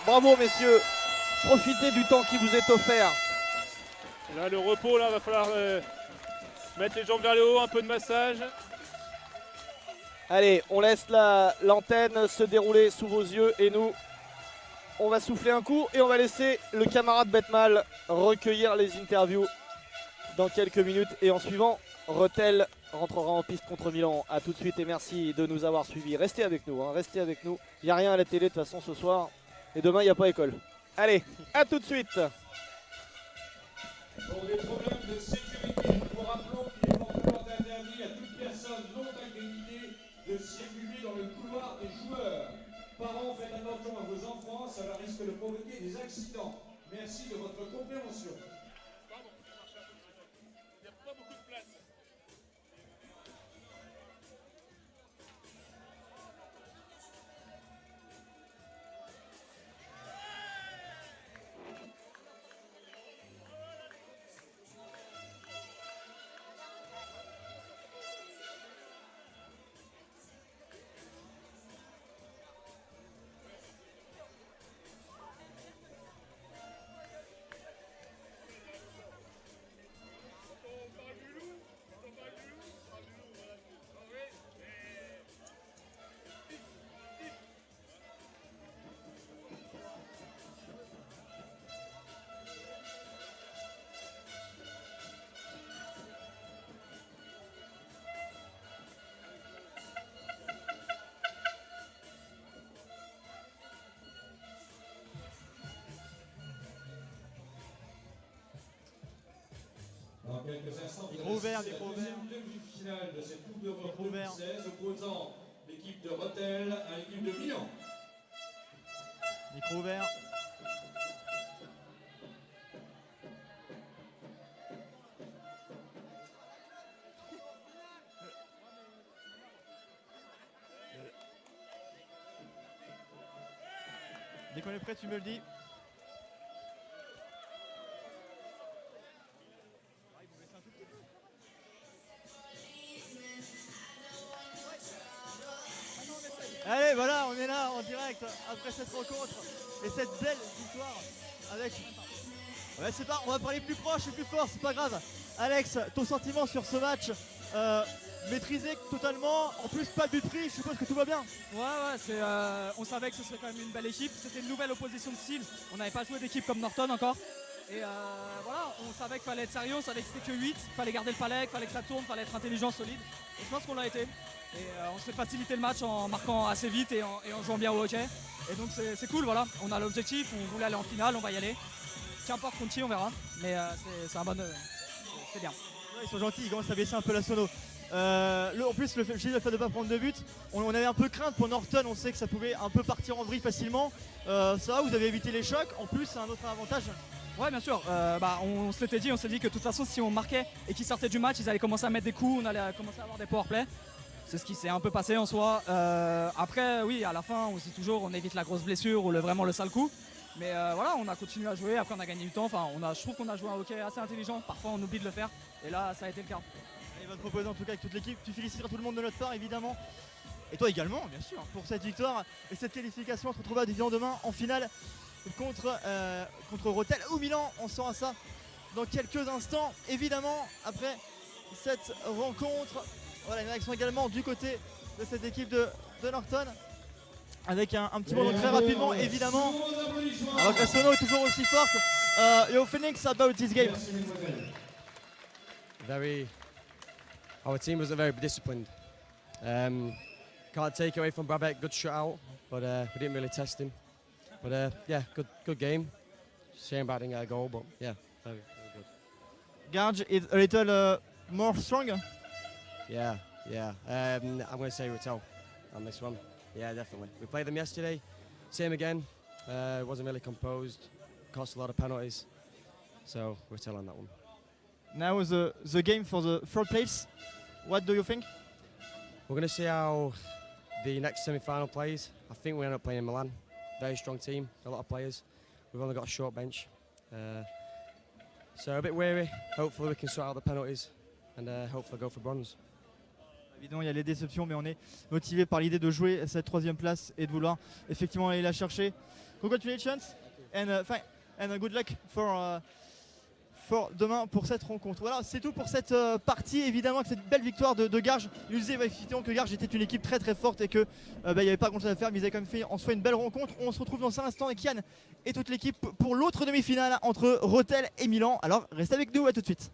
Bravo messieurs, profitez du temps qui vous est offert. Là, le repos, là, va falloir mettre les jambes vers le haut, un peu de massage. Allez, on laisse l'antenne se dérouler sous vos yeux et nous, on va souffler un coup et on va laisser le camarade Betmal recueillir les interviews dans quelques minutes. Et en suivant, Rethel rentrera en piste contre Milan. A tout de suite et merci de nous avoir suivis. Restez avec nous, hein, restez avec nous. Il n'y a rien à la télé de toute façon ce soir. Et demain, il n'y a pas école. Allez, à tout de suite. Pour des problèmes de sécurité, nous vous rappelons qu'il est fortement interdit à toute personne non accréditée de circuler dans le couloir des joueurs. Parents, faites attention à vos enfants, cela risque de provoquer des accidents. Merci de votre compréhension. Il n'y a pas beaucoup de place. Dans quelques instants, Micro ouvert, micro ouvert. Demi-finale de cette Coupe d'Europe Micro ouvert. 2016 opposant l'équipe de Rethel à l'équipe de Milan. Micro ouvert. Dès qu'on est prêt, tu me le dis. Allez, voilà, on est là en direct après cette rencontre et cette belle victoire avec. Ouais, c'est pas, on va parler plus proche et plus fort, c'est pas grave. Alex, ton sentiment sur ce match maîtrisé totalement, en plus pas de but pris, je suppose que tout va bien. Ouais, on savait que ce serait quand même une belle équipe. C'était une nouvelle opposition de style. On n'avait pas joué d'équipe comme Norton encore. Et voilà, on savait qu'il fallait être sérieux, on savait que c'était que 8, il fallait garder le palais, il fallait que ça tourne, il fallait être intelligent, solide. Et je pense qu'on l'a été. Et on s'est facilité le match en marquant assez vite et en jouant bien au hockey. Et donc c'est cool, voilà. On a l'objectif, on voulait aller en finale, on va y aller. Qu'importe contre qui, on verra. Mais c'est un bon. C'est bien. Ouais, ils sont gentils, ils commencent à baisser un peu la sono. En plus, le fait de ne pas prendre de but, on avait un peu crainte pour Norton, on sait que ça pouvait un peu partir en vrille facilement. Ça va, vous avez évité les chocs, en plus c'est un autre avantage. Ouais, bien sûr. On s'est dit que de toute façon, si on marquait et qu'ils sortaient du match, ils allaient commencer à mettre des coups, on allait commencer à avoir des powerplays. C'est ce qui s'est un peu passé en soi. Après, oui, à la fin, on se dit toujours, on évite la grosse blessure ou vraiment le sale coup. Mais voilà, on a continué à jouer. Après, on a gagné du temps. Enfin, je trouve qu'on a joué un hockey assez intelligent. Parfois, on oublie de le faire. Et là, ça a été le cas. Il va te proposer en tout cas avec toute l'équipe. Tu féliciteras tout le monde de notre part, évidemment. Et toi également, bien sûr, pour cette victoire et cette qualification. On se retrouvera demain en finale contre Rethel ou Milan. On saura ça dans quelques instants. Évidemment, après cette rencontre, voilà une réaction également du côté de cette équipe de Norton. Avec un petit mot très rapidement, évidemment. Alors que la sono est toujours aussi forte. Your feelings about this game? Our team was very disciplined. Can't take away from Babek, good shutout, but we didn't really test him. But yeah, good game. Shame about didn't get a goal, but yeah, very good. Garge is a little more strong. Yeah. I'm going to say Rethel on this one. Yeah, definitely. We played them yesterday, same again. Wasn't really composed, cost a lot of penalties. So Rethel on that one. Now the game for the third place. What do you think? We're going to see how the next semi-final plays. I think we end up playing in Milan. Very strong team, a lot of players. We've only got a short bench. So a bit weary. Hopefully we can sort out the penalties and hopefully go for bronze. Évidemment, il y a les déceptions, mais on est motivé par l'idée de jouer cette troisième place et de vouloir effectivement aller la chercher. Congratulations and good luck for demain pour cette rencontre. Voilà, c'est tout pour cette partie. Évidemment, avec cette belle victoire de Garges. Il nous disait effectivement que Garges était une équipe très très forte et que il n'y avait pas grand chose à faire, mais ils avaient quand même fait en soi une belle rencontre. On se retrouve dans un instant avec Yann et toute l'équipe pour l'autre demi-finale entre Rethel et Milan. Alors restez avec nous, à tout de suite.